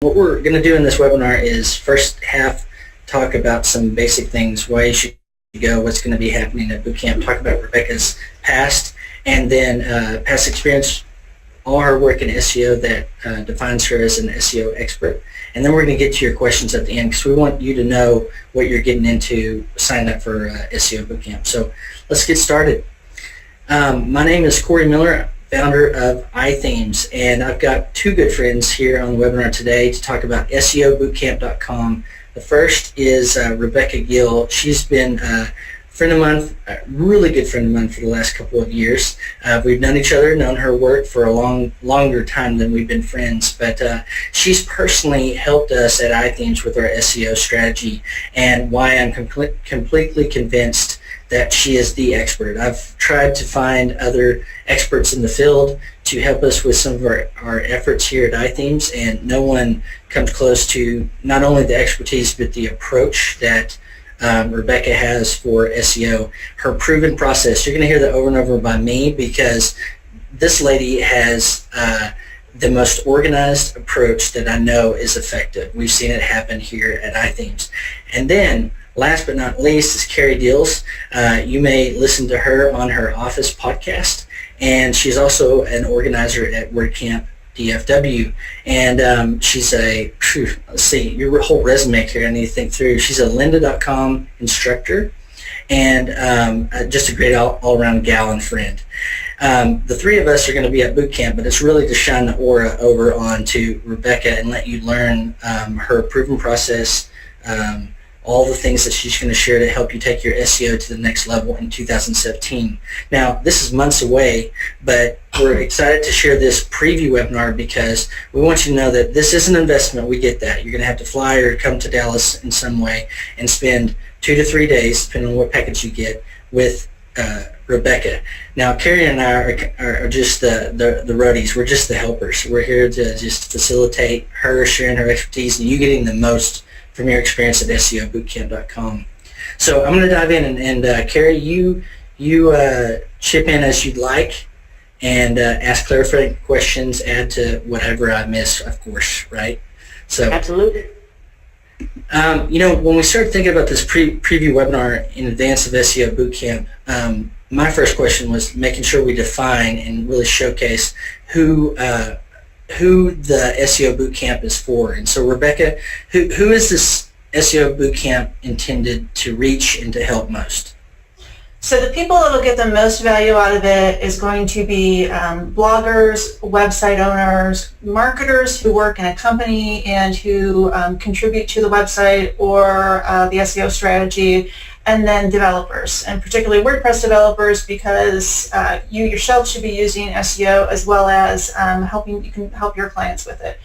what we're going to do in this webinar is first half talk about some basic things, why you should go, what's going to be happening at bootcamp, talk about Rebecca's past, and then past experience, all her work in SEO that defines her as an SEO expert. And then we're going to get to your questions at the end because we want you to know what you're getting into signing up for SEO Bootcamp. So let's get started. My name is Corey Miller, founder of iThemes, and I've got two good friends here on the webinar today to talk about SEObootcamp.com. The first is Rebecca Gill. She's been a friend of mine, a really good friend of mine for the last couple of years. We've known each other, known her work for a longer time than we've been friends, but she's personally helped us at iThemes with our SEO strategy, and why I'm completely convinced that she is the expert. I've tried to find other experts in the field to help us with some of our efforts here at iThemes, and no one comes close to not only the expertise but the approach that Rebecca has for SEO. Her proven process, you're going to hear that over and over by me because this lady has the most organized approach that I know is effective. We've seen it happen here at iThemes. And then last but not least is Carrie Deals. You may listen to her on her Office podcast, and she's also an organizer at WordCamp DFW, and she's let's see, your whole resume here I need to think through. She's a lynda.com instructor, and just a great all-around gal and friend. The three of us are going to be at boot camp, but it's really to shine the aura over onto Rebecca and let you learn her proven process, all the things that she's going to share to help you take your SEO to the next level in 2017. Now, this is months away, but we're excited to share this preview webinar because we want you to know that this is an investment. We get that. You're going to have to fly or come to Dallas in some way and spend 2 to 3 days, depending on what package you get, with Rebecca. Now, Carrie and I are just the roadies. We're just the helpers. We're here to just facilitate her sharing her expertise and you getting the most from your experience at SEObootcamp.com. So I'm going to dive in, and Carrie, you chip in as you'd like, and ask clarifying questions, add to whatever I miss, of course, right? So absolutely. When we started thinking about this preview webinar in advance of SEO Bootcamp, my first question was making sure we define and really showcase who the SEO Bootcamp is for. And so, Rebecca, who is this SEO Bootcamp intended to reach and to help most? So the people that will get the most value out of it is going to be bloggers, website owners, marketers who work in a company and who contribute to the website or the SEO strategy, and then developers, and particularly WordPress developers, because you yourself should be using SEO as well as you can help your clients with it.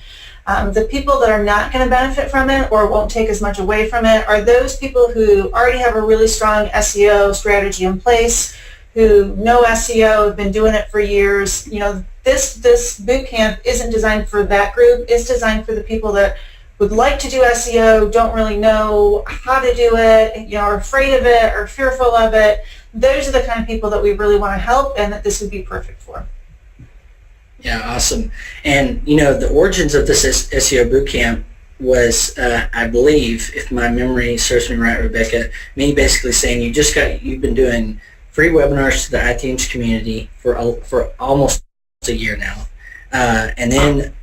The people that are not going to benefit from it or won't take as much away from it are those people who already have a really strong SEO strategy in place, who know SEO, have been doing it for years. This bootcamp isn't designed for that group. It's designed for the people that would like to do SEO, don't really know how to do it, are afraid of it or fearful of it. Those are the kind of people that we really want to help, and that this would be perfect for. Yeah, awesome. And, the origins of this SEO Bootcamp was, I believe, if my memory serves me right, Rebecca, me basically saying you've been doing free webinars to the iThemes community for almost a year now. And then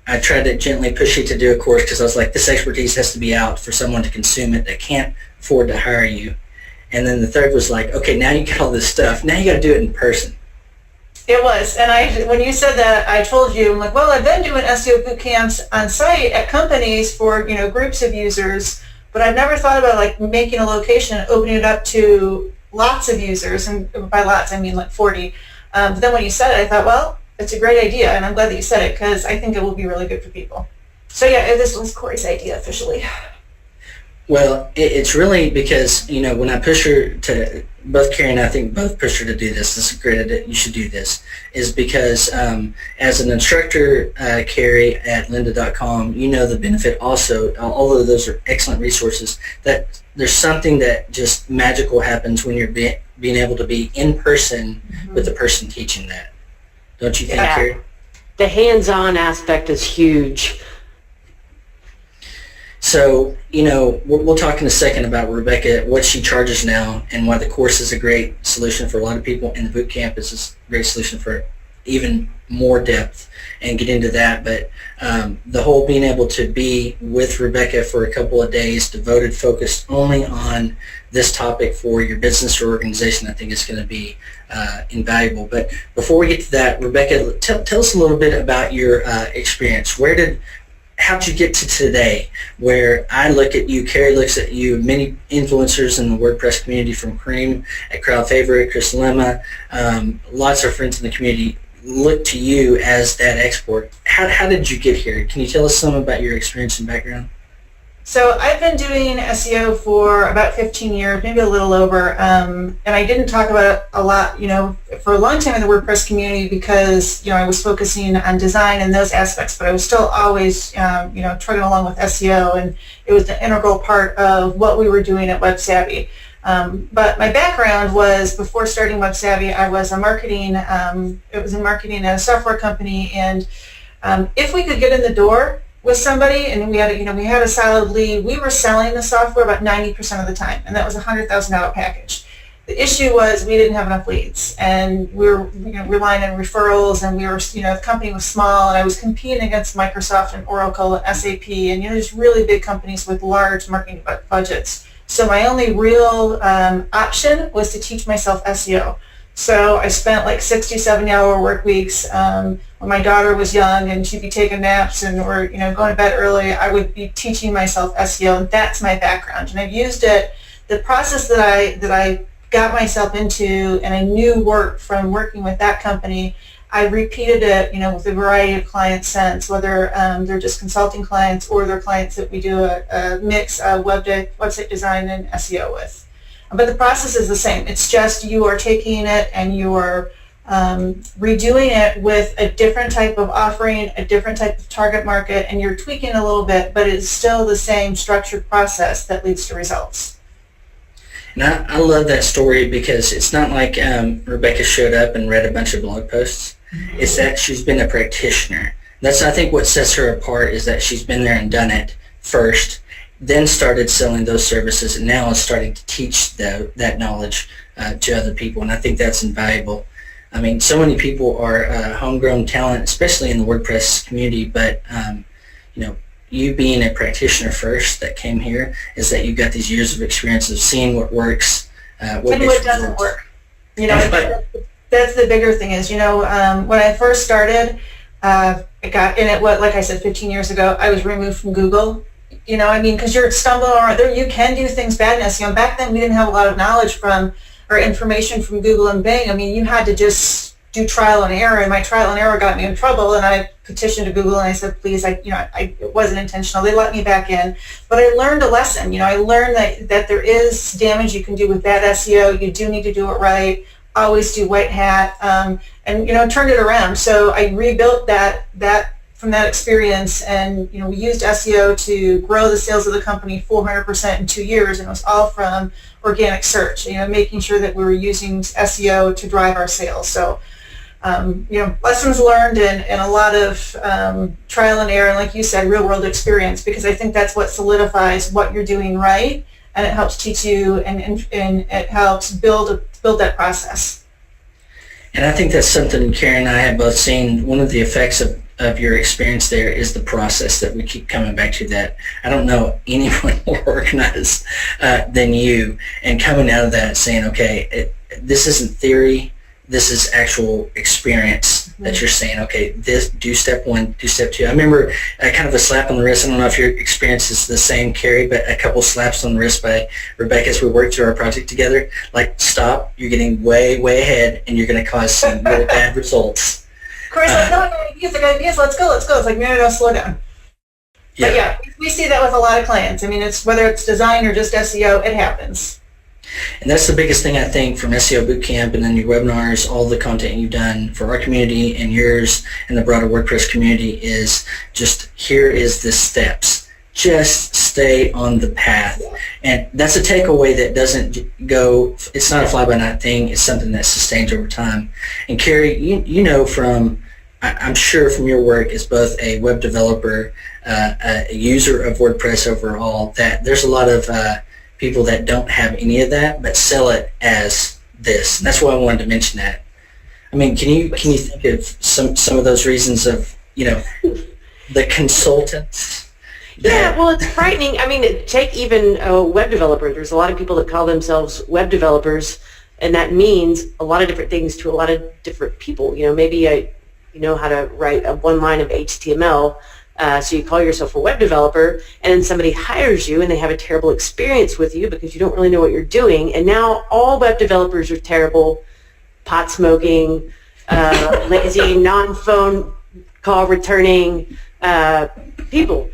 I tried to gently push you to do a course because I was like, this expertise has to be out for someone to consume it that can't afford to hire you. And then the third was like, okay, now you got all this stuff. Now you got to do it in person. It was, and when you said that, I told you, I'm like, well, I've been doing SEO boot camps on site at companies for groups of users, but I've never thought about like making a location and opening it up to lots of users, and by lots I mean like 40. But then when you said it, I thought, well, it's a great idea, and I'm glad that you said it because I think it will be really good for people. So yeah, this was Corey's idea officially. Well, it's really because, when I push her to, both Carrie and I think both push her to do this is a great idea, you should do this, is because as an instructor, Carrie, at lynda.com, the benefit also, although those are excellent resources, that there's something that just magical happens when you're being able to be in person with the person teaching that. Don't you think, Carrie? The hands-on aspect is huge. So, we'll talk in a second about Rebecca, what she charges now, and why the course is a great solution for a lot of people, and the boot camp is a great solution for even more depth, and get into that. But the whole being able to be with Rebecca for a couple of days, devoted, focused only on this topic for your business or organization, I think is going to be invaluable. But before we get to that, Rebecca, tell us a little bit about your experience. How'd you get to today, where I look at you, Carrie looks at you, many influencers in the WordPress community, from Kareem at Crowd Favorite, Chris Lemma, lots of friends in the community look to you as that expert. How did you get here? Can you tell us some about your experience and background? So I've been doing SEO for about 15 years, maybe a little over, and I didn't talk about it a lot, for a long time in the WordPress community because, I was focusing on design and those aspects, but I was still always, trugging along with SEO, and it was an integral part of what we were doing at WebSavvy. But my background was, before starting WebSavvy, I was in marketing at a software company, and if we could get in the door with somebody, and we had a solid lead, we were selling the software about 90% of the time, and that was a $100,000 package. The issue was we didn't have enough leads, and we were relying on referrals, and the company was small, and I was competing against Microsoft and Oracle and SAP, and just really big companies with large marketing budgets. So my only real option was to teach myself SEO. So I spent like 60, 70-hour work weeks. When my daughter was young and she'd be taking naps and or going to bed early, I would be teaching myself SEO, and that's my background. And I've used it. The process that I got myself into, and I knew worked from working with that company, I repeated it, with a variety of clients since, whether they're just consulting clients or they're clients that we do a mix of website design and SEO with. But the process is the same. It's just you are taking it and you are redoing it with a different type of offering, a different type of target market, and you're tweaking a little bit, but it's still the same structured process that leads to results. And I love that story because it's not like Rebecca showed up and read a bunch of blog posts. Mm-hmm. It's that she's been a practitioner. That's, I think, what sets her apart, is that she's been there and done it first, then started selling those services, and now is starting to teach that knowledge to other people, and I think that's invaluable. I mean, so many people are homegrown talent, especially in the WordPress community, but you being a practitioner first that came here is that you've got these years of experience of seeing what works, what doesn't work. That's the bigger thing is, when I first started, I got in it, like I said, 15 years ago, I was removed from Google. Because you're stumbling around there, you can do things bad in SEO. Back then, we didn't have a lot of knowledge from or information from Google and Bing. You had to just do trial and error, and my trial and error got me in trouble. And I petitioned to Google and I said, please, it wasn't intentional. They let me back in, but I learned a lesson. I learned that there is damage you can do with bad SEO. You do need to do it right. Always do white hat, and turned it around. So I rebuilt that from that experience, and we used SEO to grow the sales of the company 400% in 2 years, and it was all from organic search. Making sure that we were using SEO to drive our sales. So, lessons learned and a lot of trial and error, and like you said, real world experience, because I think that's what solidifies what you're doing right, and it helps teach you and it helps build that process. And I think that's something Karen and I have both seen. One of the effects of your experience there is the process that we keep coming back to. That I don't know anyone more organized than you, and coming out of that saying, okay, this isn't theory, this is actual experience that you're saying, okay, this, do step one, do step two. I remember kind of a slap on the wrist. I don't know if your experience is the same, Carrie, but a couple slaps on the wrist by Rebecca as we worked through our project together. Like, stop, you're getting way, way ahead, and you're going to cause some really bad results. Corey's like, no, I got ideas, let's go. It's like, no, slow down. Yeah. But yeah, we see that with a lot of clients. It's whether it's design or just SEO, it happens. And that's the biggest thing, I think, from SEO Bootcamp and then your webinars, all the content you've done for our community and yours and the broader WordPress community, is just, here is the steps. Just stay on the path. And that's a takeaway that doesn't go, it's not a fly-by-night thing, it's something that sustains over time. And Carrie, you know from I'm sure from your work as both a web developer, a user of WordPress overall, that there's a lot of people that don't have any of that but sell it as this. And that's why I wanted to mention that. I mean, can you think of some of those reasons of, the consultants? Yeah, well, it's frightening. I mean, take even a web developer. There's a lot of people that call themselves web developers, and that means a lot of different things to a lot of different people. Maybe you know how to write one line of HTML, so you call yourself a web developer, and then somebody hires you and they have a terrible experience with you because you don't really know what you're doing, and now all web developers are terrible, pot smoking, lazy, non-phone call returning people.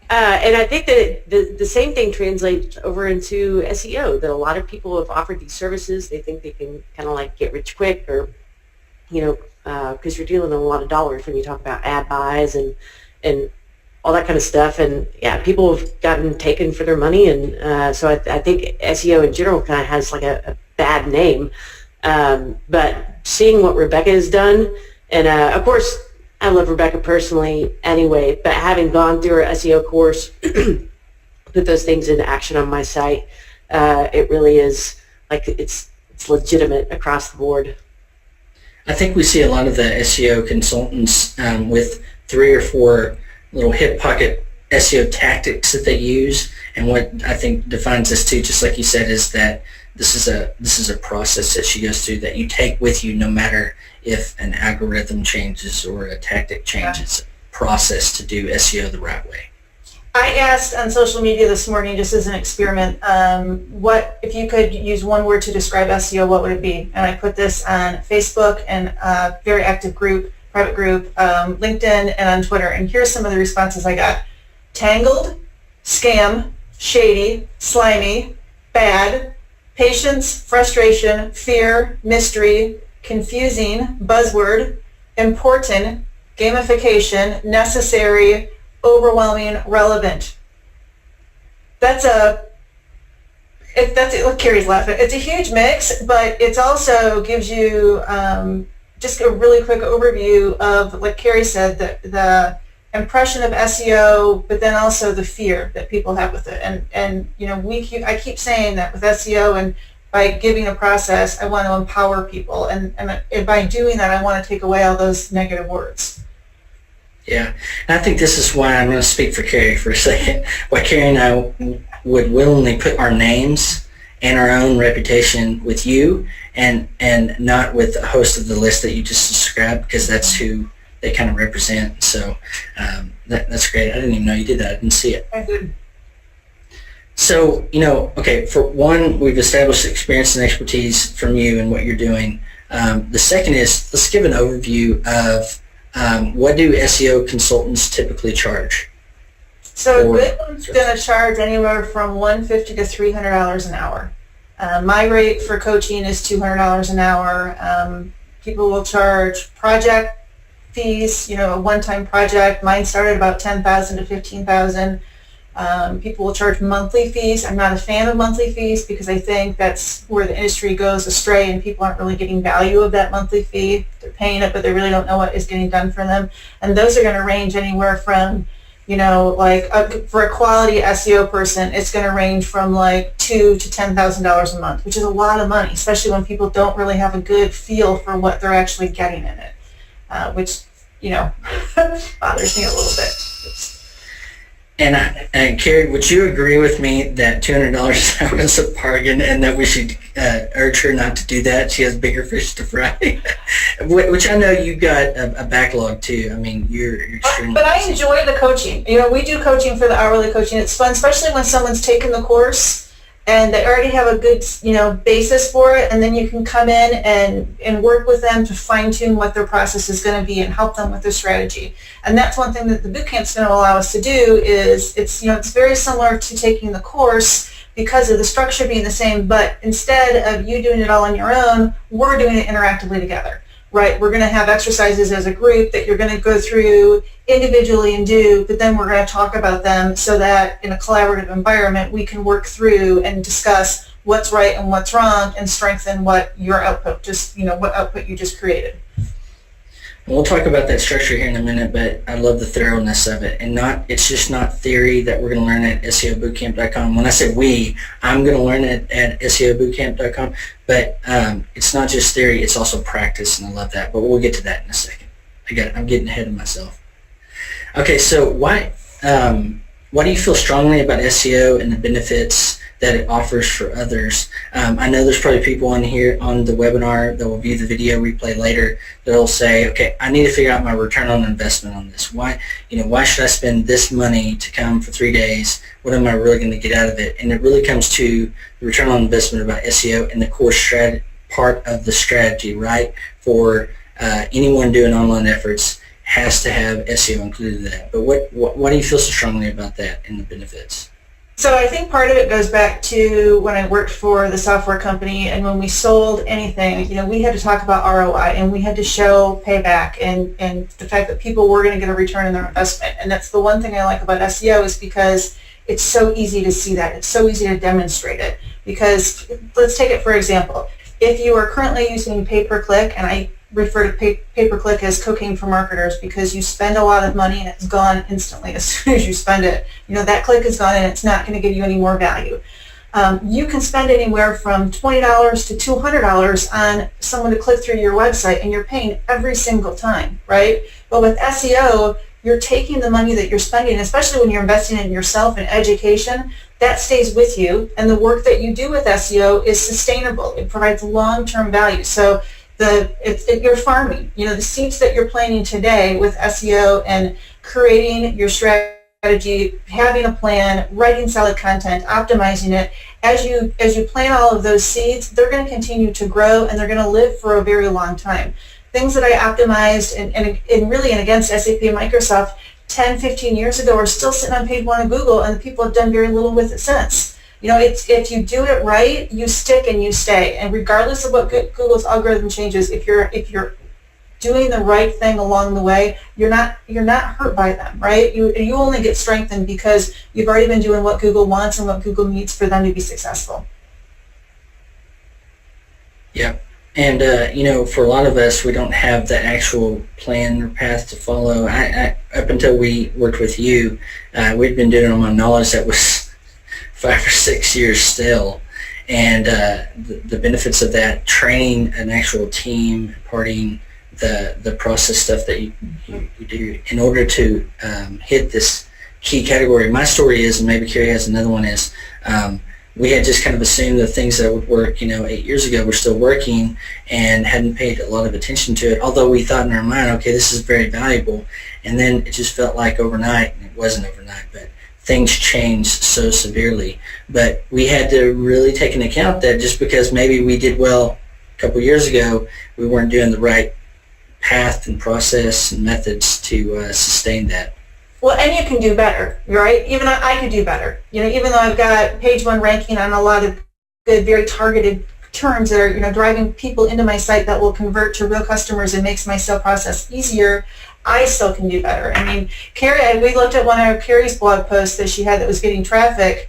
And I think that the same thing translates over into SEO, that a lot of people have offered these services. They think they can kind of like get rich quick, or, because you're dealing with a lot of dollars when you talk about ad buys and all that kind of stuff. And yeah, people have gotten taken for their money. And so I think SEO in general kind of has like a bad name. But seeing what Rebecca has done, and of course, I love Rebecca personally anyway, but having gone through her SEO course, put those things into action on my site, it really is like it's legitimate across the board. I think we see a lot of the SEO consultants with 3 or 4 little hip pocket SEO tactics that they use, and what I think defines this too, just like you said, is that this is a process that she goes through that you take with you no matter if an algorithm changes or a tactic changes. Process to do SEO the right way. I asked on social media this morning, just as an experiment, what if you could use one word to describe SEO, what would it be? And I put this on Facebook and a very active group, private group, LinkedIn, and on Twitter. And here's some of the responses I got: tangled, scam, shady, slimy, bad, patience, frustration, fear, mystery, confusing, buzzword, important, gamification, necessary, overwhelming, relevant. That's what Carrie's laughing. It's a huge mix, but it also gives you just a really quick overview of, like Carrie said, the impression of SEO, but then also the fear that people have with it. And I keep saying that with SEO, and by giving a process, I want to empower people, and by doing that, I want to take away all those negative words. Yeah, and I think this is why I'm going to speak for Carrie for a second. Why Carrie and I would willingly put our names and our own reputation with you, and not with the host of the list that you just described, because that's who they kind of represent. So that's great. I didn't even know you did that. I didn't see it. I did. So, okay, for one, we've established experience and expertise from you and what you're doing. The second is, let's give an overview of what do SEO consultants typically charge? So a good one's going to charge anywhere from $150 to $300 an hour. My rate for coaching is $200 an hour. People will charge project fees, a one-time project. Mine started about $10,000 to $15,000. People will charge monthly fees. I'm not a fan of monthly fees because I think that's where the industry goes astray, and people aren't really getting value of that monthly fee. They're paying it, but they really don't know what is getting done for them. And those are going to range anywhere from, for a quality SEO person, it's going to range from like $2,000 to $10,000 a month, which is a lot of money, especially when people don't really have a good feel for what they're actually getting in it, which bothers me a little bit. And Carrie, would you agree with me that $200 an hour is a bargain, and that we should urge her not to do that? She has bigger fish to fry. Which I know you got a backlog too. I mean, you're extremely But I enjoy the coaching. We do coaching for the hourly coaching. It's fun, especially when someone's taken the course and they already have a good, basis for it, and then you can come in and work with them to fine-tune what their process is going to be and help them with their strategy. And that's one thing that the bootcamp's going to allow us to do is it's very similar to taking the course because of the structure being the same, but instead of you doing it all on your own, we're doing it interactively together. Right, we're going to have exercises as a group that you're going to go through individually and do, but then we're going to talk about them so that in a collaborative environment we can work through and discuss what's right and what's wrong and strengthen what your output, what output you just created. We'll talk about that structure here in a minute, but I love the thoroughness of it. And it's just not theory that we're going to learn at SEObootcamp.com. When I say we, I'm going to learn it at SEObootcamp.com. But it's not just theory, it's also practice, and I love that. But we'll get to that in a second. I'm getting ahead of myself. Okay, so why do you feel strongly about SEO and the benefits that it offers for others? I know there's probably people on here on the webinar that will view the video replay later that will say, okay, I need to figure out my return on investment on this. Why should I spend this money to come for 3 days? What am I really going to get out of it? And it really comes to the return on investment about SEO and the core part of the strategy, right? For anyone doing online efforts has to have SEO included in that. But why do you feel so strongly about that and the benefits? So I think part of it goes back to when I worked for the software company, and when we sold anything, we had to talk about ROI, and we had to show payback and the fact that people were going to get a return on their investment. And that's the one thing I like about SEO, is because it's so easy to see that. It's so easy to demonstrate it. Because let's take it for example. If you are currently using pay-per-click, and I refer to pay-per-click as cocaine for marketers, because you spend a lot of money and it's gone instantly as soon as you spend it. That click is gone and it's not going to give you any more value. You can spend anywhere from $20 to $200 on someone to click through your website, and you're paying every single time, right? But with SEO, you're taking the money that you're spending, especially when you're investing in yourself and education, that stays with you, and the work that you do with SEO is sustainable. It provides long-term value. So you're farming. The seeds that you're planting today with SEO and creating your strategy, having a plan, writing solid content, optimizing it, as you plant all of those seeds, they're going to continue to grow, and they're going to live for a very long time. Things that I optimized and really against SAP and Microsoft 10, 15 years ago are still sitting on page 1 of Google, and the people have done very little with it since. If you do it right, you stick and you stay. And regardless of what Google's algorithm changes, if you're doing the right thing along the way, you're not hurt by them, right? You only get strengthened because you've already been doing what Google wants and what Google needs for them to be successful. Yep. And, for a lot of us, we don't have the actual plan or path to follow. Up until we worked with you, we'd been doing it on my knowledge that was 5 or 6 years still. And the benefits of that, training an actual team, imparting the process stuff that you do in order to hit this key category. My story is, and maybe Carrie has another one, is we had just kind of assumed the things that would work, 8 years ago were still working and hadn't paid a lot of attention to it, although we thought in our mind, okay, this is very valuable. And then it just felt like overnight, and it wasn't overnight, but things changed so severely. But we had to really take into account that just because maybe we did well a couple years ago, we weren't doing the right path and process and methods to sustain that. Well, and you can do better, right? Even I could do better. Even though I've got page 1 ranking on a lot of good, very targeted terms that are, driving people into my site that will convert to real customers and makes my sale process easier, I still can do better. I mean, Carrie, we looked at one of Carrie's blog posts that she had that was getting traffic,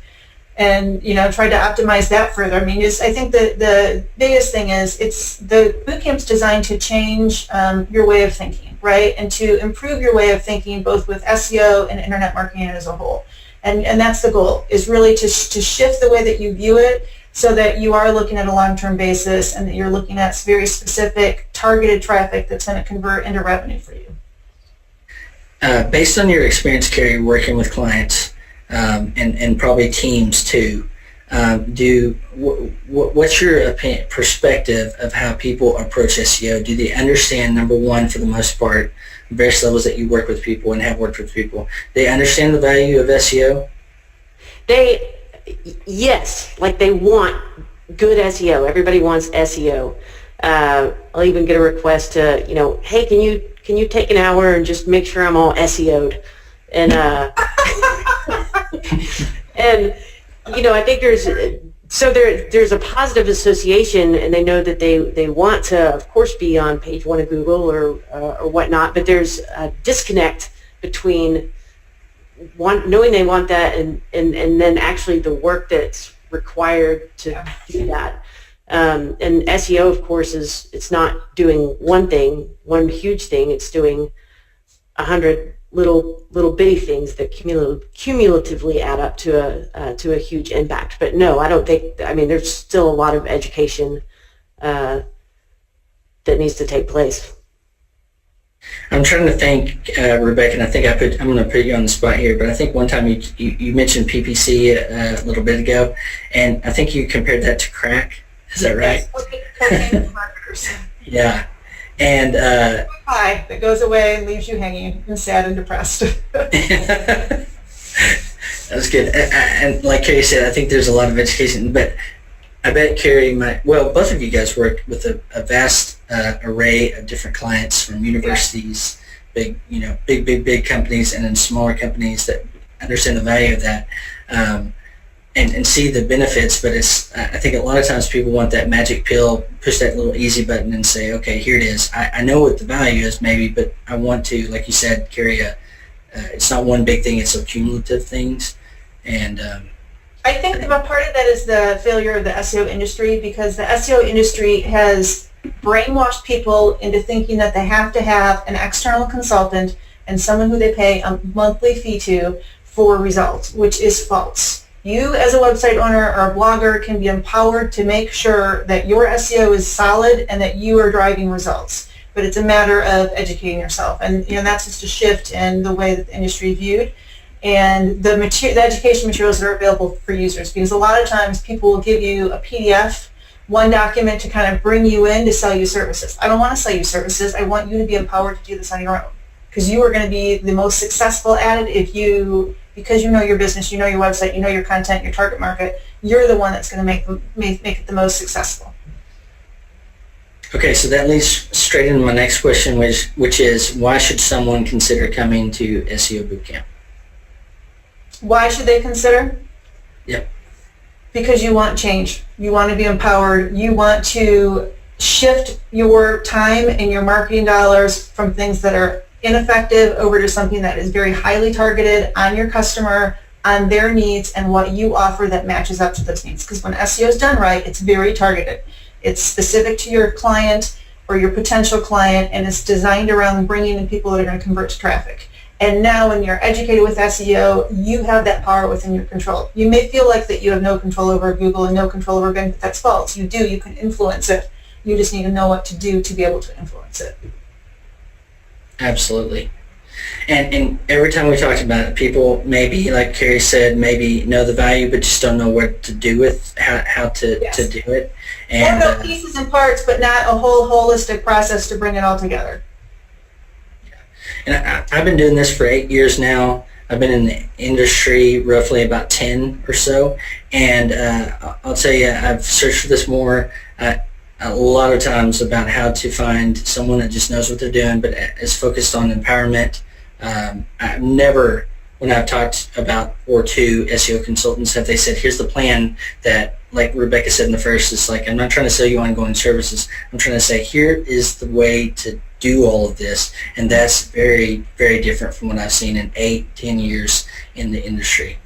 and tried to optimize that further. I mean, I think the biggest thing is the bootcamp's designed to change your way of thinking, right, and to improve your way of thinking both with SEO and internet marketing as a whole. And that's the goal, is really to shift the way that you view it, so that you are looking at a long-term basis and that you're looking at very specific targeted traffic that's going to convert into revenue for you. Based on your experience, Carrie, working with clients and probably teams too, what's your perspective of how people approach SEO? Do they understand, number one, for the most part, various levels that you work with people and have worked with people, they understand the value of SEO? Yes, like they want good SEO. Everybody wants SEO. I'll even get a request to, hey, can you take an hour and just make sure I'm all SEO'd? And and I think there's a positive association, and they know that they want to, of course, be on page 1 of Google or whatnot. But there's a disconnect between knowing they want that and then actually the work that's required to do that. And SEO, of course, it's not doing one thing, one huge thing. It's doing 100 little bitty things that cumulatively add up to a huge impact. But no, I don't think. I mean, there's still a lot of education that needs to take place. I'm trying to think, Rebecca, and I think I'm going to put you on the spot here, but I think one time you mentioned PPC a little bit ago, and I think you compared that to crack. Is that right? Cocaine marketers. Yeah. And High that goes away and leaves you hanging and sad and depressed. that was good. And like Carrie said, I think there's a lot of education, but I bet Carrie both of you guys worked with a vast array of different clients, from universities, big companies, and then smaller companies that understand the value of that. And see the benefits, but I think a lot of times people want that magic pill, push that little easy button and say, okay, here it is. I know what the value is maybe, but I want to, like you said, carry it's not one big thing, it's cumulative things. And I think a part of that is the failure of the SEO industry, because the SEO industry has brainwashed people into thinking that they have to have an external consultant and someone who they pay a monthly fee to for results, which is false. You as a website owner or a blogger can be empowered to make sure that your SEO is solid and that you are driving results. But it's a matter of educating yourself. And that's just a shift in the way that the industry is viewed. And the education materials that are available for users, because a lot of times people will give you a PDF, one document to kind of bring you in to sell you services. I don't want to sell you services. I want you to be empowered to do this on your own, because you are going to be the most successful at it because you know your business, you know your website, you know your content, your target market. You're the one that's going to make it the most successful. Okay, so that leads straight into my next question, which is, why should someone consider coming to SEO Bootcamp? Why should they consider? Yep. Because you want change. You want to be empowered. You want to shift your time and your marketing dollars from things that are ineffective over to something that is very highly targeted on your customer, on their needs, and what you offer that matches up to those needs. Because when SEO is done right, it's very targeted. It's specific to your client or your potential client, and it's designed around bringing in people that are going to convert to traffic. And now when you're educated with SEO, you have that power within your control. You may feel like that you have no control over Google and no control over Bing, but that's false. You do. You can influence it. You just need to know what to do to be able to influence it. Absolutely. And every time we talked about it, people maybe, like Carrie said, maybe know the value but just don't know what to do with, how to do it. And or know pieces and parts, but not a whole holistic process to bring it all together. And I've been doing this for 8 years now. I've been in the industry roughly about 10 or so. And I'll tell you, I've searched for this more a lot of times about how to find someone that just knows what they're doing but is focused on empowerment. I've never, when I've talked about or to SEO consultants, have they said, here's the plan that, like Rebecca said in the first, it's like, I'm not trying to sell you ongoing services. I'm trying to say, here is the way to do all of this. And that's very, very different from what I've seen in 8-10 years in the industry.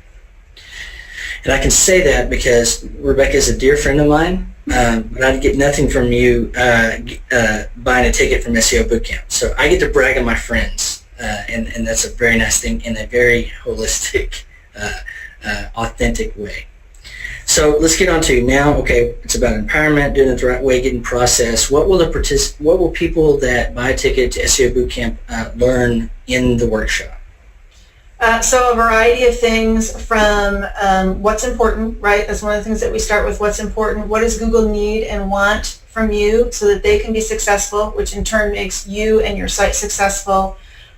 And I can say that because Rebecca is a dear friend of mine, but I'd get nothing from you buying a ticket from SEO Bootcamp. So I get to brag on my friends, and that's a very nice thing in a very holistic, authentic way. So let's get on to now. Okay, it's about empowerment, doing it the right way, getting process. What will people that buy a ticket to SEO Bootcamp learn in the workshop? So a variety of things from what's important, right? That's one of the things that we start with, what's important. What does Google need and want from you so that they can be successful, which in turn makes you and your site successful.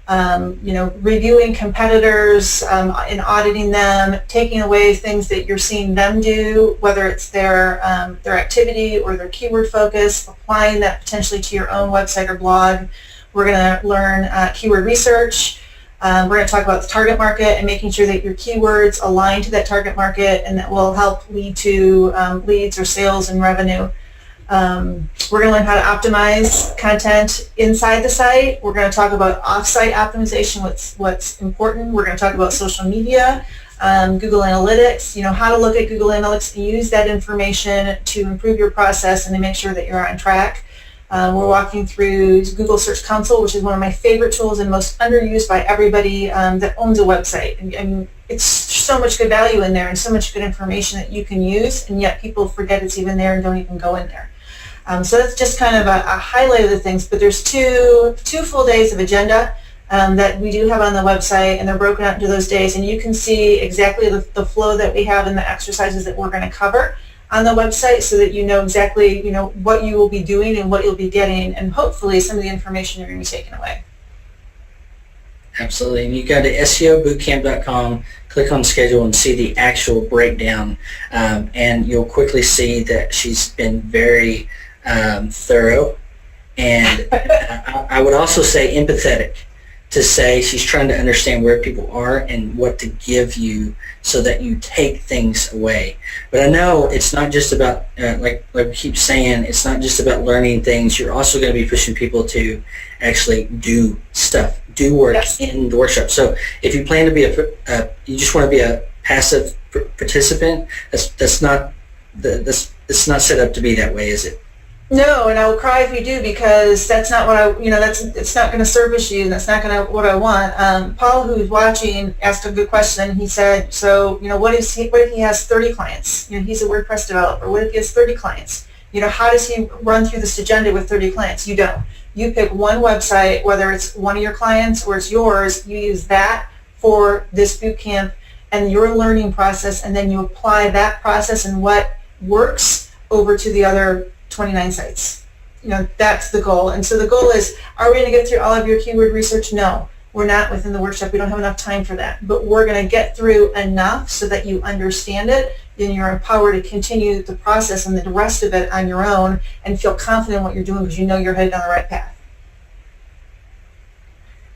Reviewing competitors and auditing them, taking away things that you're seeing them do, whether it's their activity or their keyword focus, applying that potentially to your own website or blog. We're going to learn keyword research. We're going to talk about the target market and making sure that your keywords align to that target market, and that will help lead to leads or sales and revenue. We're going to learn how to optimize content inside the site. We're going to talk about off-site optimization, what's important. We're going to talk about social media. Google Analytics, how to look at Google Analytics and use that information to improve your process and to make sure that you're on track. We're walking through Google Search Console, which is one of my favorite tools and most underused by everybody that owns a website. And it's so much good value in there and so much good information that you can use, and yet people forget it's even there and don't even go in there. So that's just kind of a highlight of the things, but there's two full days of agenda that we do have on the website, and they're broken out into those days, and you can see exactly the flow that we have and the exercises that we're going to cover on the website, so that you know exactly what you will be doing and what you'll be getting, and hopefully some of the information you're going to be taking away. Absolutely. And you go to SEObootcamp.com, click on schedule, and see the actual breakdown, and you'll quickly see that she's been very thorough, and I would also say empathetic, to say she's trying to understand where people are and what to give you so that you take things away. But I know it's not just about, like we keep saying, it's not just about learning things. You're also going to be pushing people to actually do stuff, do work Yes. in the workshop. So if you plan to be you just want to be a passive participant, that's not it's not set up to be that way, is it? No, and I will cry if you do, because that's not what it's not going to service you, and that's not going to what I want. Paul, who's watching, asked a good question. He said, so, what if he has 30 clients? He's a WordPress developer. What if he has 30 clients? How does he run through this agenda with 30 clients? You don't. You pick one website, whether it's one of your clients or it's yours, you use that for this boot camp and your learning process, and then you apply that process and what works over to the other 29 sites. That's the goal. And so the goal is, are we going to get through all of your keyword research? No, we're not within the workshop. We don't have enough time for that. But we're going to get through enough so that you understand it, and you're empowered to continue the process and the rest of it on your own and feel confident in what you're doing, because you know you're headed on the right path.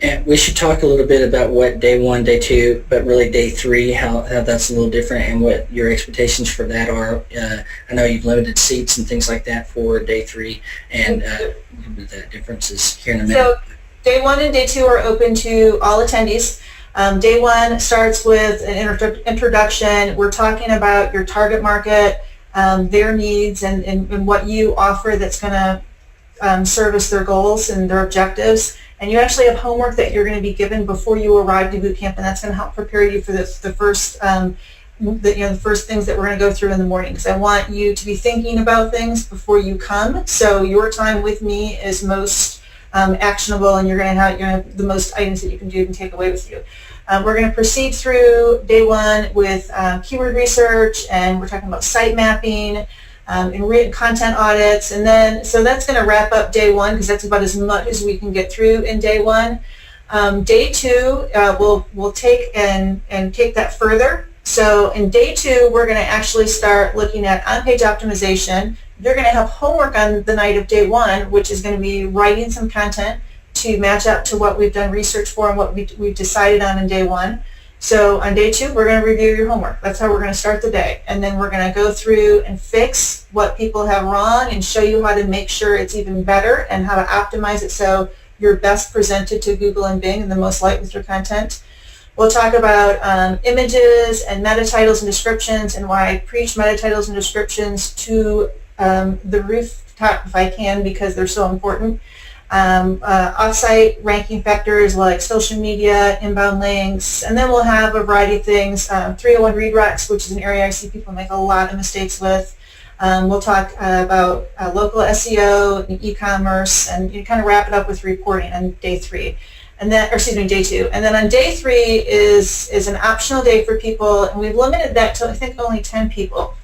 And we should talk a little bit about what day 1, day 2, but really day 3, how that's a little different, and what your expectations for that are. I know you've limited seats and things like that for day 3, and the differences here in a minute. So day 1 and day 2 are open to all attendees. Day 1 starts with an introduction. We're talking about your target market, their needs, and what you offer that's going to service their goals and their objectives. And you actually have homework that you're going to be given before you arrive to boot camp, and that's going to help prepare you for the first the first things that we're going to go through in the morning, because I want you to be thinking about things before you come. So your time with me is most actionable, and you're going to have the most items that you can do and take away with you. We're going to proceed through day 1 with keyword research, and we're talking about site mapping, and written content audits, and then so that's going to wrap up day 1, because that's about as much as we can get through in day 1. Day 2, we'll take and take that further. So in day 2, we're going to actually start looking at on-page optimization. You're going to have homework on the night of day 1, which is going to be writing some content to match up to what we've done research for and what we've decided on in day 1. So on day 2, we're going to review your homework. That's how we're going to start the day. And then we're going to go through and fix what people have wrong and show you how to make sure it's even better and how to optimize it so you're best presented to Google and Bing and the most light with your content. We'll talk about images and meta titles and descriptions, and why I preach meta titles and descriptions to the rooftop if I can, because they're so important. Off-site ranking factors like social media, inbound links, and then we'll have a variety of things. 301 redirects, which is an area I see people make a lot of mistakes with. We'll talk about local SEO and e-commerce, and you kind of wrap it up with reporting on day 3. And then, day 2. And then on day 3 is an optional day for people, and we've limited that to I think only 10 people.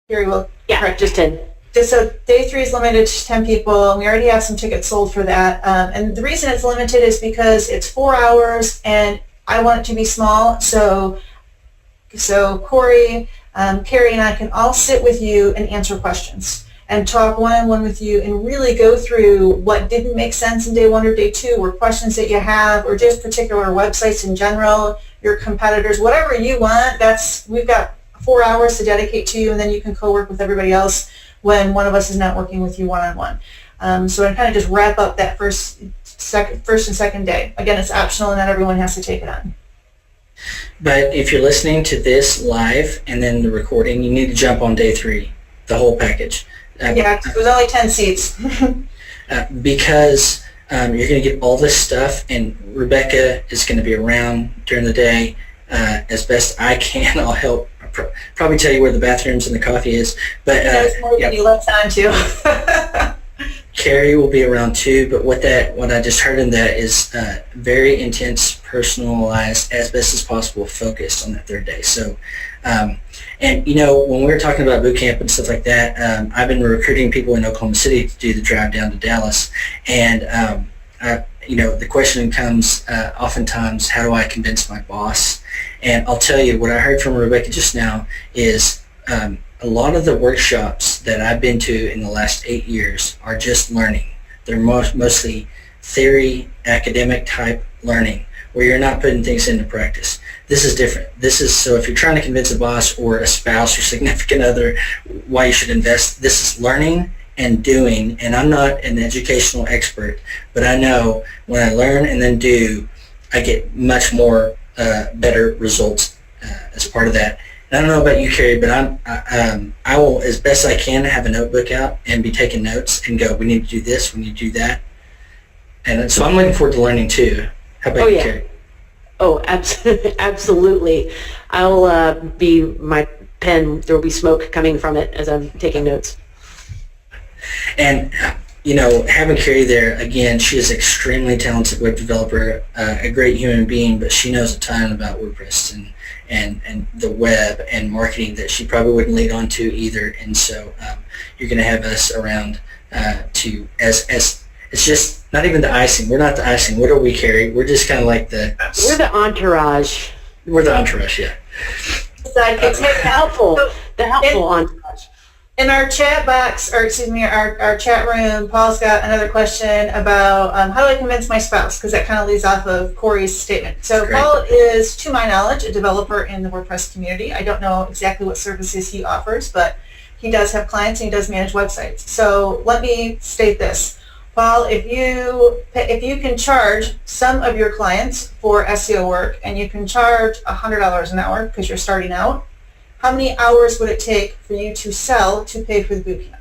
Carrie will correct. Just 10. So day 3 is limited to 10 people, and we already have some tickets sold for that. And the reason it's limited is because it's 4 hours, and I want it to be small. So Corey, Carrie, and I can all sit with you and answer questions and talk one-on-one with you and really go through what didn't make sense in day 1 or day 2, or questions that you have, or just particular websites in general, your competitors, whatever you want. We've got 4 hours to dedicate to you, and then you can co-work with everybody else when one of us is not working with you one-on-one. So I kind of just wrap up that first and second day. Again, it's optional, and not everyone has to take it on. But if you're listening to this live and then the recording, you need to jump on day 3, the whole package. Yeah, it was only 10 seats. Because you're going to get all this stuff, and Rebecca is going to be around during the day as best I can. I'll help probably tell you where the bathrooms and the coffee is. But That's more than you left time to. Carrie will be around too, but what I just heard in that is very intense, personalized, as best as possible, focused on that 3rd day. So, and when we were talking about boot camp and stuff like that, I've been recruiting people in Oklahoma City to do the drive down to Dallas, and the question comes oftentimes, how do I convince my boss? And I'll tell you what I heard from Rebecca just now is a lot of the workshops that I've been to in the last 8 years are just learning. They're mostly theory, academic type learning, where you're not putting things into practice. This is different. So if you're trying to convince a boss or a spouse or significant other why you should invest, this is learning and doing. And I'm not an educational expert, but I know when I learn and then do, I get much more better results as part of that. I don't know about you, Carrie, but I will, as best I can, have a notebook out and be taking notes and go, we need to do this, we need to do that. And so I'm looking forward to learning too. How about you, Carrie? Oh, absolutely. I'll be my pen. There will be smoke coming from it as I'm taking notes. And, having Carrie there, again, she is an extremely talented web developer, a great human being, but she knows a ton about WordPress and the web and marketing that she probably wouldn't lead on to either. And so you're going to have us around to, as it's just not even the icing. We're not the icing. What are we, Carrie? We're just kind of like we're the entourage. We're the entourage, yeah. It's the helpful entourage. In our chat box, or excuse me, our chat room, Paul's got another question about how do I convince my spouse, because that kind of leads off of Corey's statement. So Paul is, to my knowledge, a developer in the WordPress community. I don't know exactly what services he offers, but he does have clients and he does manage websites. So let me state this. Paul, if you can charge some of your clients for SEO work and you can charge $100 an hour because you're starting out, how many hours would it take for you to sell to pay for the bootcamp?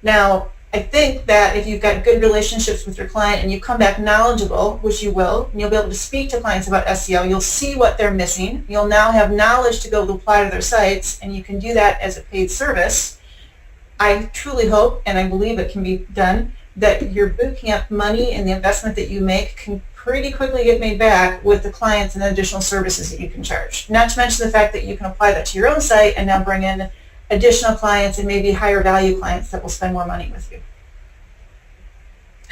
Now, I think that if you've got good relationships with your client and you come back knowledgeable, which you will, and you'll be able to speak to clients about SEO, you'll see what they're missing. You'll now have knowledge to be able to apply to their sites, and you can do that as a paid service. I truly hope, and I believe it can be done, that your bootcamp money and the investment that you make can pretty quickly get made back with the clients and the additional services that you can charge. Not to mention the fact that you can apply that to your own site and now bring in additional clients and maybe higher value clients that will spend more money with you.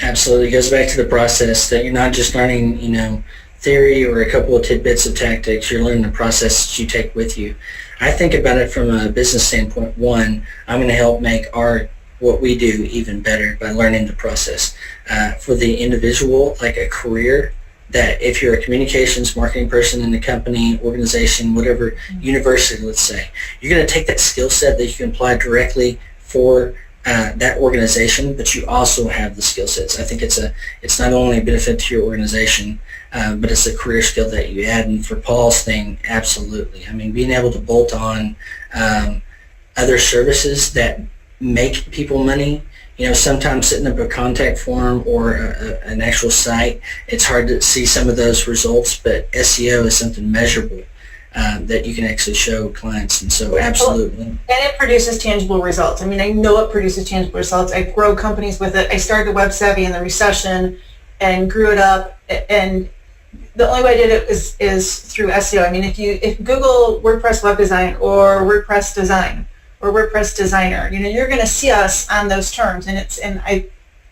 Absolutely. It goes back to the process that you're not just learning, theory or a couple of tidbits of tactics. You're learning the process that you take with you. I think about it from a business standpoint. One, I'm going to help make what we do even better by learning the process. For the individual, like a career, that if you're a communications marketing person in the company, organization, whatever, university, let's say, you're going to take that skill set that you can apply directly for that organization, but you also have the skill sets. I think it's not only a benefit to your organization, but it's a career skill that you add. And for Paul's thing, absolutely. I mean, being able to bolt on other services that make people money. Sometimes setting up a contact form or an actual site, it's hard to see some of those results, but SEO is something measurable that you can actually show clients, and so absolutely. And it produces tangible results. I mean, I know it produces tangible results. I grow companies with it. I started Web Savvy in the recession and grew it up, and the only way I did it is through SEO. I mean, if you Google WordPress web design or WordPress design, or WordPress designer, you're going to see us on those terms, and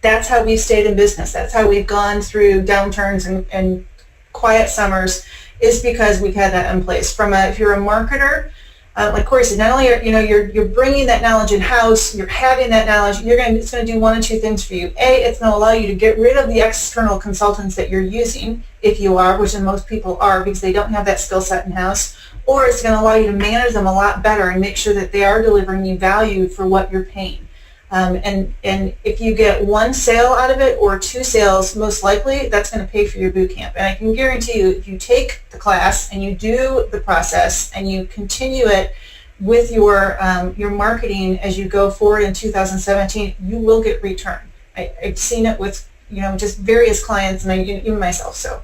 that's how we've stayed in business. That's how we've gone through downturns and quiet summers, is because we've had that in place. If you're a marketer, like Corey said, not only you're bringing that knowledge in house, you're having that knowledge. It's going to do one of two things for you. A, it's going to allow you to get rid of the external consultants that you're using, if you are, which most people are, because they don't have that skill set in house. Or it's going to allow you to manage them a lot better and make sure that they are delivering you value for what you're paying. And if you get one sale out of it or two sales, most likely that's going to pay for your boot camp. And I can guarantee you, if you take the class and you do the process and you continue it with your marketing as you go forward in 2017, you will get return. I've seen it with just various clients and even myself. So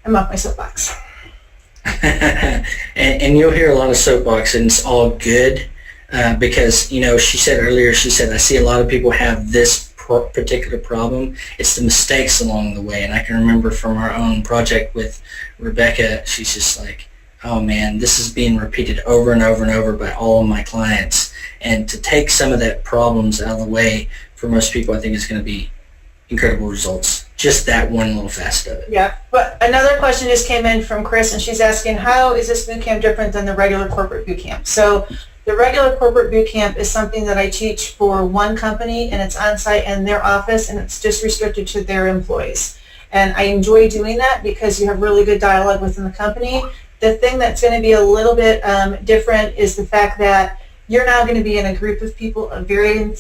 I'm off my soapbox. and you'll hear a lot of soapbox, and it's all good. Because, she said earlier, I see a lot of people have this particular problem. It's the mistakes along the way. And I can remember from our own project with Rebecca, she's just like, oh man, this is being repeated over and over and over by all of my clients. And to take some of that problems out of the way for most people, I think is going to be incredible results. Just that one little facet of it. Yeah, but another question just came in from Chris, and she's asking, how is this bootcamp different than the regular corporate bootcamp? So the regular corporate bootcamp is something that I teach for one company, and it's on-site in their office, and it's just restricted to their employees. And I enjoy doing that because you have really good dialogue within the company. The thing that's going to be a little bit different is the fact that you're now going to be in a group of people of varying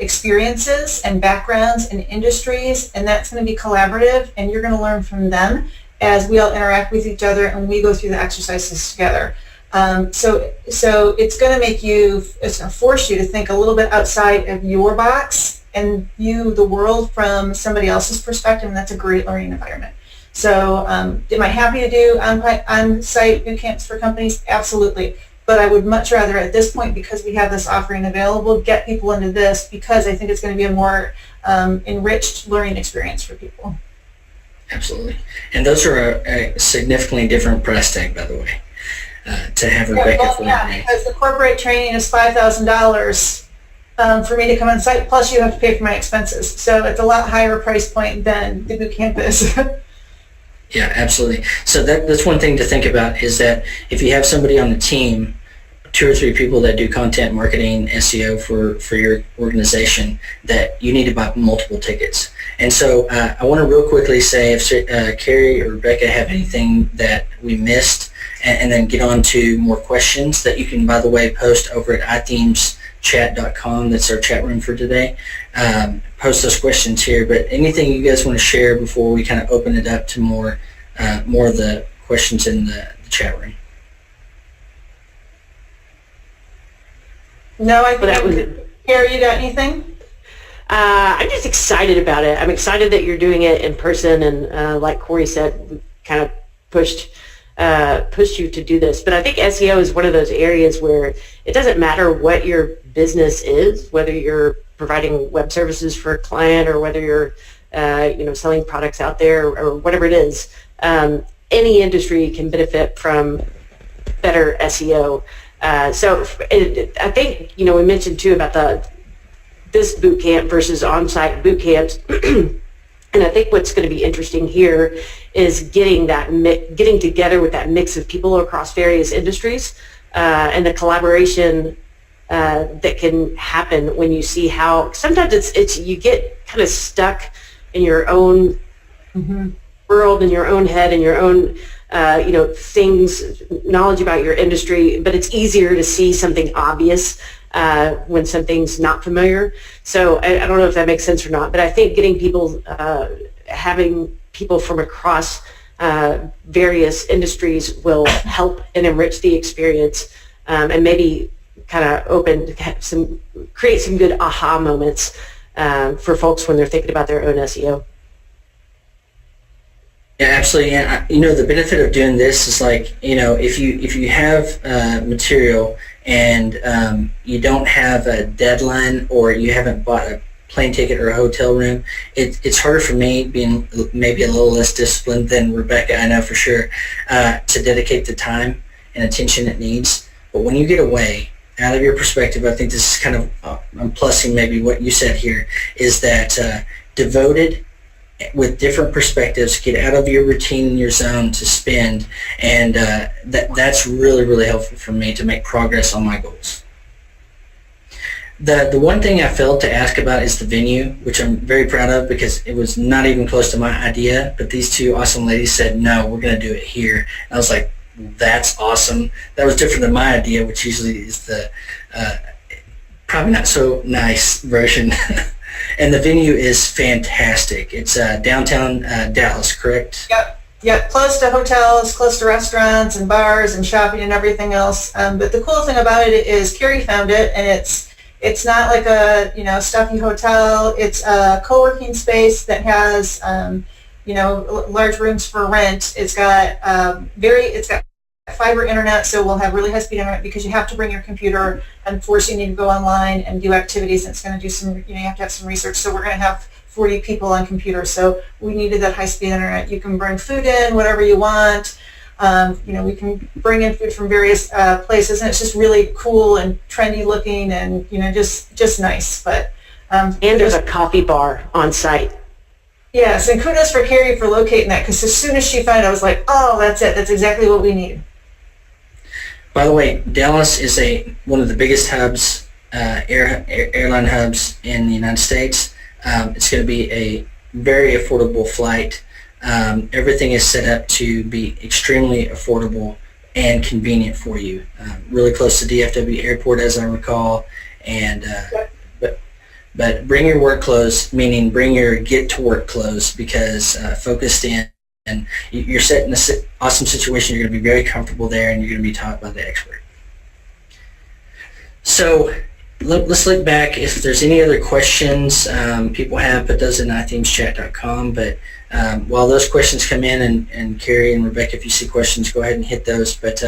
experiences and backgrounds and industries, and that's going to be collaborative, and you're going to learn from them as we all interact with each other and we go through the exercises together. So it's going to force you to think a little bit outside of your box and view the world from somebody else's perspective, and that's a great learning environment. So am I happy to do on-site boot camps for companies? Absolutely. But I would much rather at this point, because we have this offering available, get people into this, because I think it's going to be a more enriched learning experience for people. Absolutely. And those are a significantly different price tag, by the way. To have Rebecca for that. Because the corporate training is $5,000 for me to come on site, plus you have to pay for my expenses. So it's a lot higher price point than the boot camp is. Yeah, absolutely. So that's one thing to think about, is that if you have somebody on the team, 2 or 3 people that do content marketing, SEO for your organization, that you need to buy multiple tickets. And so I want to real quickly say if Carrie or Rebecca have anything that we missed, and then get on to more questions that you can, by the way, post over at ithemechat.com. That's our chat room for today. Post those questions here. But anything you guys want to share before we kind of open it up to more of the questions in the chat room? No, I think Carrie, you got anything? I'm just excited about it. I'm excited that you're doing it in person, and like Corey said, we kind of pushed you to do this. But I think SEO is one of those areas where it doesn't matter what your business is, whether you're providing web services for a client or whether you're selling products out there or whatever it is. Any industry can benefit from better SEO. So I think we mentioned too about this boot camp versus on-site boot camps. And I think what's going to be interesting here is getting together with that mix of people across various industries, and the collaboration that can happen when you see how sometimes it's you get kind of stuck in your own world, in your own head, in your own things, knowledge about your industry, but it's easier to see something obvious when something's not familiar. So I don't know if that makes sense or not, but I think getting people, having people from across various industries will help and enrich the experience, and maybe kind of create some good aha moments for folks when they're thinking about their own SEO. Yeah, absolutely. And the benefit of doing this is if you have material and you don't have a deadline, or you haven't bought a plane ticket or a hotel room, it's harder for me, being maybe a little less disciplined than Rebecca, I know for sure, to dedicate the time and attention it needs. But when you get away, out of your perspective, I think this is kind of, I'm plussing maybe what you said here, is that devoted with different perspectives, get out of your routine and your zone to spend, and that's really, really helpful for me to make progress on my goals. The one thing I failed to ask about is the venue, which I'm very proud of because it was not even close to my idea, but these 2 awesome ladies said, no, we're going to do it here. And I was like, that's awesome. That was different than my idea, which usually is probably not so nice version. And the venue is fantastic. It's downtown Dallas, correct? Yep, close to hotels, close to restaurants and bars and shopping and everything else. But the cool thing about it is Carrie found it, and it's not like a stuffy hotel. It's a co-working space that has large rooms for rent. It's got fiber internet, so we'll have really high-speed internet because you have to bring your computer and forcing you to go online and do activities. And it's going to do some, you have to have some research. So we're going to have 40 people on computers. So we needed that high-speed internet. You can bring food in, whatever you want. We can bring in food from various places, and it's just really cool and trendy looking, and just nice. But and there's a coffee bar on site. Yes, and kudos for Carrie for locating that, because as soon as she found it, I was like, oh, that's it. That's exactly what we need. By the way, Dallas is one of the biggest hubs, airline hubs in the United States. It's going to be a very affordable flight. Everything is set up to be extremely affordable and convenient for you. Really close to DFW Airport, as I recall. And but bring your work clothes, meaning bring your get-to-work clothes, because focused in, and you're set in an awesome situation. You're going to be very comfortable there, and you're going to be taught by the expert. So let's look back. If there's any other questions people have, put those in iThemeschat.com. But while those questions come in, and Carrie and Rebecca, if you see questions, go ahead and hit those. But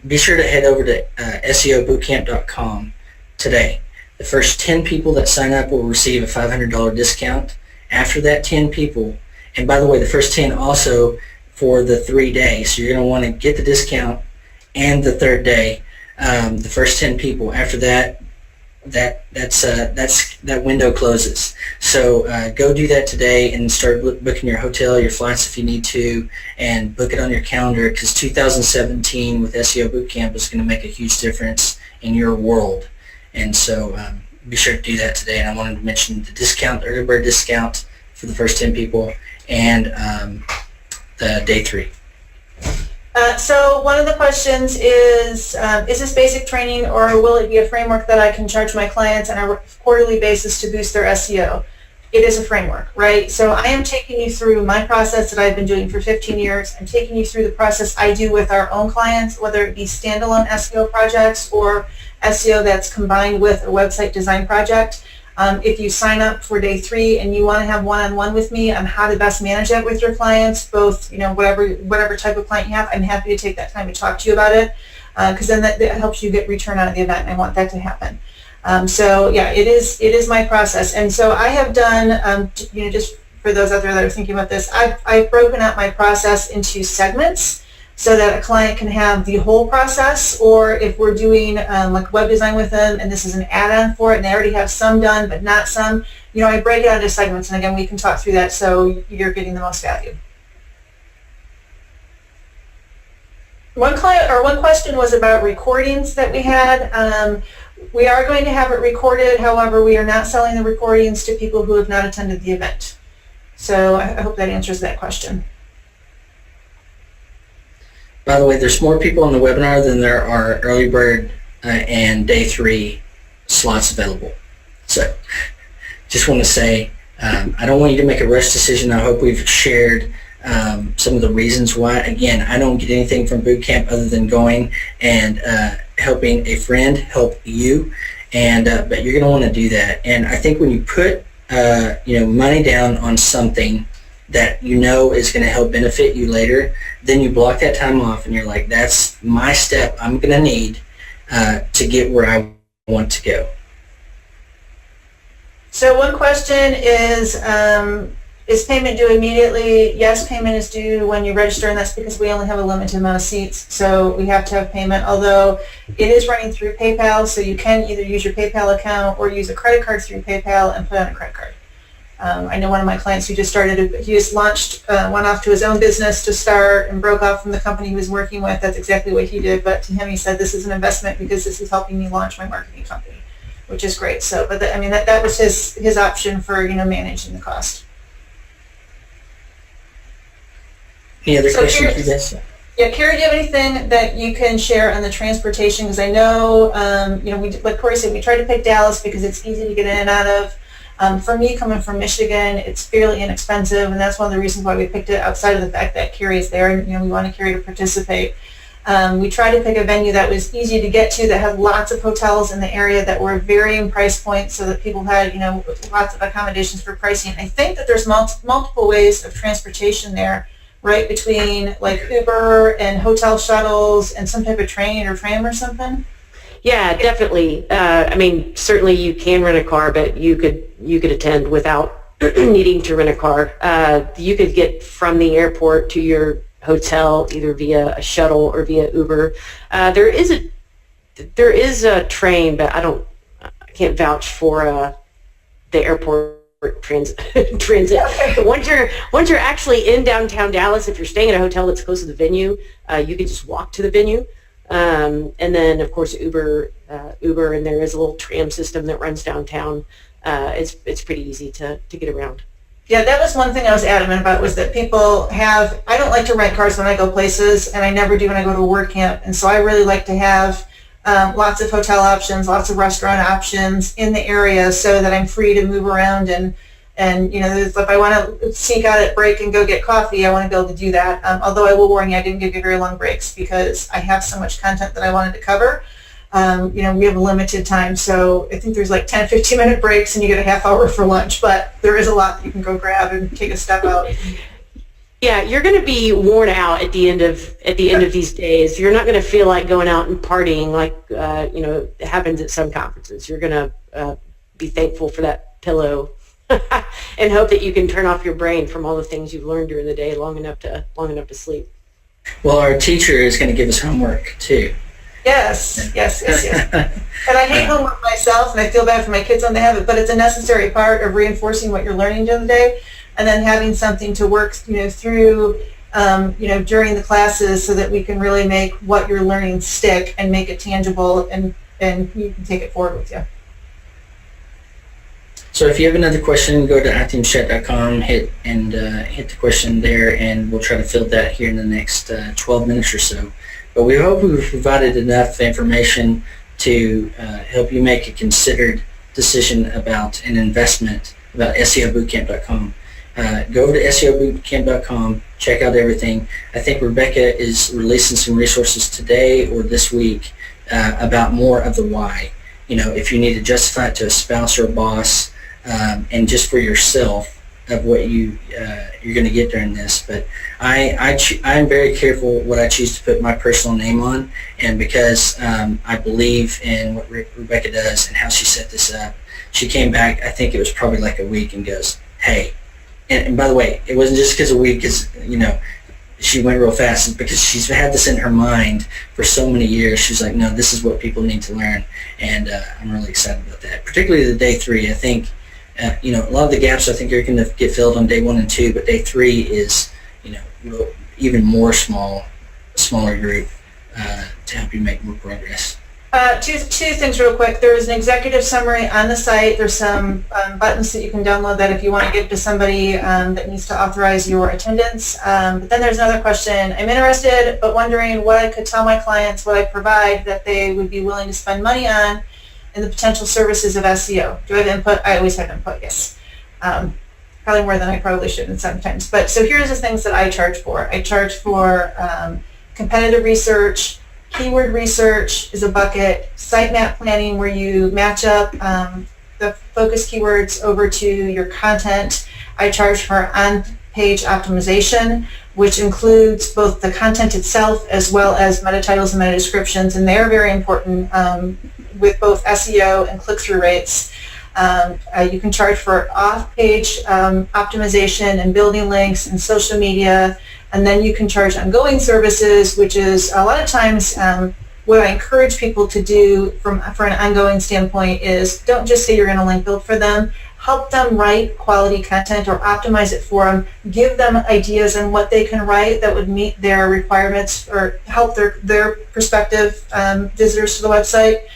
be sure to head over to SEObootcamp.com today. The first 10 people that sign up will receive a $500 discount. After that 10 people, and by the way, the first 10 also for the 3 days. So you're going to want to get the discount and the third day. The first 10 people. After that, that window closes. So go do that today and start booking your hotel, your flights if you need to, and book it on your calendar, because 2017 with SEO Bootcamp is going to make a huge difference in your world. And so be sure to do that today. And I wanted to mention the discount, the early bird discount for the first 10 people, and the day 3. So one of the questions is this basic training, or will it be a framework that I can charge my clients on a quarterly basis to boost their SEO? It is a framework, right? So I am taking you through my process that I've been doing for 15 years. I'm taking you through the process I do with our own clients, whether it be standalone SEO projects or SEO that's combined with a website design project. If you sign up for day 3 and you want to have one-on-one with me on how to best manage that with your clients, both whatever type of client you have, I'm happy to take that time to talk to you about it, because then that helps you get return on the event, and I want that to happen. So yeah, it is my process, and so I have done just for those out there that are thinking about this, I've broken out my process into segments, so that a client can have the whole process, or if we're doing like web design with them and this is an add-on for it and they already have some done but not some, I break it out into segments, and again, we can talk through that so you're getting the most value. One question was about recordings that we had. We are going to have it recorded, however, we are not selling the recordings to people who have not attended the event. So I hope that answers that question. By the way, there's more people on the webinar than there are early bird and day 3 slots available. So just want to say, I don't want you to make a rush decision. I hope we've shared some of the reasons why. Again, I don't get anything from bootcamp other than going and helping a friend help you, and but you're going to want to do that. And I think when you put money down on something that is going to help benefit you later, then you block that time off and you're like, that's my step I'm going to need to get where I want to go. So one question is payment due immediately? Yes, payment is due when you register, and that's because we only have a limited amount of seats, so we have to have payment, although it is running through PayPal, so you can either use your PayPal account or use a credit card through PayPal and put on a credit card. I know one of my clients who just he just launched, went off to his own business to start and broke off from the company he was working with. That's exactly what he did, but to him he said, this is an investment because this is helping me launch my marketing company, which is great. So, but that was his option for managing the cost. Any other questions for this? Yeah, Carrie, do you have anything that you can share on the transportation? Because I know, like Corey said, we tried to pick Dallas because it's easy to get in and out of. For me, coming from Michigan, it's fairly inexpensive, and that's one of the reasons why we picked it outside of the fact that Carrie's there, and we wanted Carrie to participate. We tried to pick a venue that was easy to get to, that had lots of hotels in the area that were varying price points, so that people had, lots of accommodations for pricing. I think that there's multiple ways of transportation there, right, between like Uber and hotel shuttles and some type of train or tram or something. Yeah, definitely. Certainly you can rent a car, but you could attend without needing to rent a car. You could get from the airport to your hotel either via a shuttle or via Uber. There is a train, but I can't vouch for the airport transit. But once you're actually in downtown Dallas, if you're staying at a hotel that's close to the venue, you can just walk to the venue. And then of course Uber, and there is a little tram system that runs downtown. It's pretty easy to get around. Yeah, that was one thing I was adamant about, was that people I don't like to rent cars when I go places, and I never do when I go to a word camp. And so I really like to have lots of hotel options, lots of restaurant options in the area, so that I'm free to move around and if I want to sneak out at break and go get coffee, I want to be able to do that. Although I will warn you, I didn't give you very long breaks because I have so much content that I wanted to cover. We have a limited time, so I think there's like 10, 15-minute breaks, and you get a half hour for lunch. But there is a lot that you can go grab and take a step out. Yeah, you're going to be worn out at the end of these days. You're not going to feel like going out and partying like it happens at some conferences. You're going to be thankful for that pillow and hope that you can turn off your brain from all the things you've learned during the day long enough to sleep. Well, our teacher is going to give us homework too. Yes. And I hate homework myself, and I feel bad for my kids when they have it, but it's a necessary part of reinforcing what you're learning during the day, and then having something to work through during the classes, so that we can really make what you're learning stick and make it tangible, and you can take it forward with you. So if you have another question, go to iteamchat.com, hit the question there, and we'll try to fill that here in the next 12 minutes or so. But we hope we've provided enough information to help you make a considered decision about an investment, about SEObootcamp.com. Go over to SEObootcamp.com, check out everything. I think Rebecca is releasing some resources today or this week about more of the why. If you need to justify it to a spouse or a boss, and just for yourself of what you're going to get during this. But I'm very careful what I choose to put my personal name on, and because I believe in what Rebecca does and how she set this up, she came back, I think it was probably like a week, and goes, hey, and by the way, it wasn't just because a week, because she went real fast. It's because she's had this in her mind for so many years. She's like, no, this is what people need to learn, and I'm really excited about that, particularly the day 3. I think a lot of the gaps I think are going to get filled on day 1 and 2, but day 3 is even more smaller group to help you make more progress. Two things real quick. There's an executive summary on the site. There's some buttons that you can download that if you want to give to somebody that needs to authorize your attendance. But then there's another question. I'm interested, but wondering what I could tell my clients, what I provide that they would be willing to spend money on, and the potential services of SEO. Do I have input? I always have input, yes. Probably more than I probably should sometimes. But so here's the things that I charge for. I charge for competitive research. Keyword research is a bucket. Sitemap planning, where you match up the focus keywords over to your content. I charge for on-page optimization, which includes both the content itself as well as meta titles and meta descriptions, and they're very important with both SEO and click-through rates. You can charge for off-page optimization and building links and social media, and then you can charge ongoing services, which is a lot of times what I encourage people to do for an ongoing standpoint is don't just say you're going to link build for them. Help them write quality content or optimize it for them. Give them ideas on what they can write that would meet their requirements or help their prospective visitors to the website.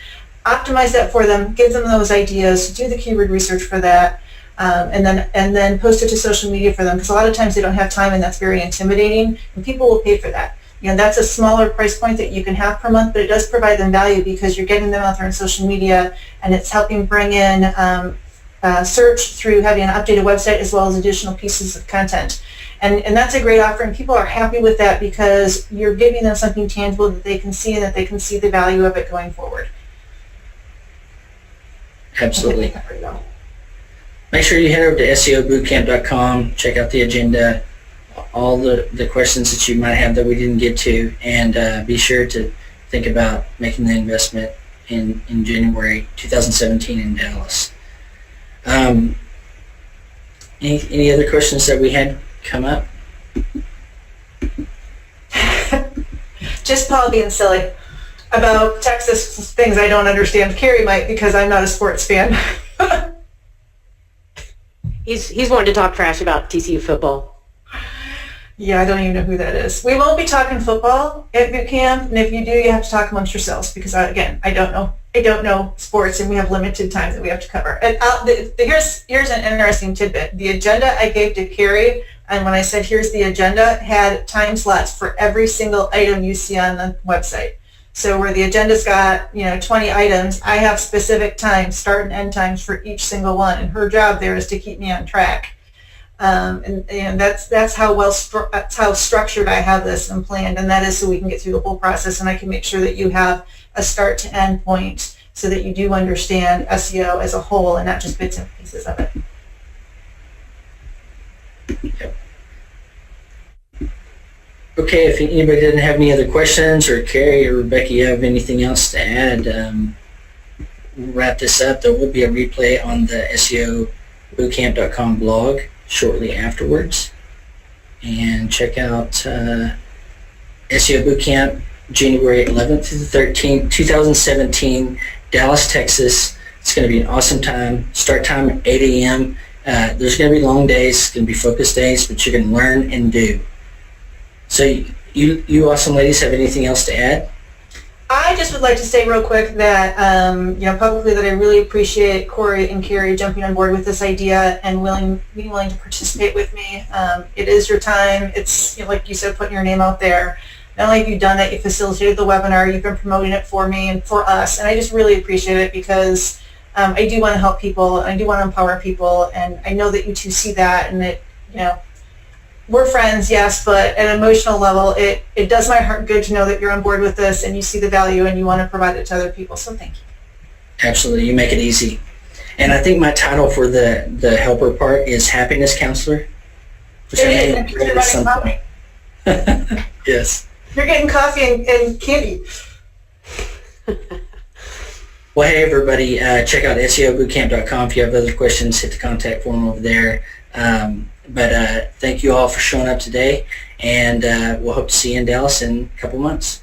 Optimize that for them, give them those ideas, do the keyword research for that, and then post it to social media for them, because a lot of times they don't have time, and that's very intimidating, and people will pay for that. That's a smaller price point that you can have per month, but it does provide them value because you're getting them out there on social media, and it's helping bring in search through having an updated website as well as additional pieces of content. And that's a great offer, and people are happy with that because you're giving them something tangible that they can see and that they can see the value of it going forward. Absolutely. Make sure you head over to SEObootcamp.com, check out the agenda, all the questions that you might have that we didn't get to, and be sure to think about making the investment in January 2017 in Dallas. Any other questions that we had come up? Just Paul being silly about Texas things I don't understand. Carrie might because I'm not a sports fan. He's wanting to talk trash about TCU football. Yeah, I don't even know who that is. We won't be talking football at boot camp, and if you do, you have to talk amongst yourselves because, again, I don't know sports, and we have limited time that we have to cover. And here's an interesting tidbit. The agenda I gave to Carrie, and when I said here's the agenda, had time slots for every single item you see on the website. So where the agenda's got 20 items, I have specific times, start and end times for each single one, and her job there is to keep me on track. And that's how structured I have this and planned, and that is so we can get through the whole process, and I can make sure that you have a start to end point so that you do understand SEO as a whole and not just bits and pieces of it. Yep. Okay, if anybody doesn't have any other questions, or Carrie or Rebecca, you have anything else to add, we'll wrap this up. There will be a replay on the SEObootcamp.com blog shortly afterwards. And check out SEO Bootcamp January 11th through the 13th, 2017, Dallas, Texas. It's going to be an awesome time. Start time at 8 a.m. There's going to be long days. It's going to be focused days, but you're going to learn and do. So you awesome ladies have anything else to add? I just would like to say real quick that, publicly that I really appreciate Corey and Carrie jumping on board with this idea and being willing to participate with me. It is your time. It's, like you said, putting your name out there. Not only have you done it, you facilitated the webinar, you've been promoting it for me and for us, and I just really appreciate it because I do want to help people, and I do want to empower people, and I know that you two see that, and that, we're friends, yes, but at an emotional level, it does my heart good to know that you're on board with this and you see the value and you want to provide it to other people, so thank you. Absolutely, you make it easy. And I think my title for the helper part is Happiness Counselor. Which It is, you're running coffee. Yes. You're getting coffee and candy. Well, hey everybody, check out SEObootcamp.com if you have other questions. Hit the contact form over there. But thank you all for showing up today, and we'll hope to see you in Dallas in a couple months.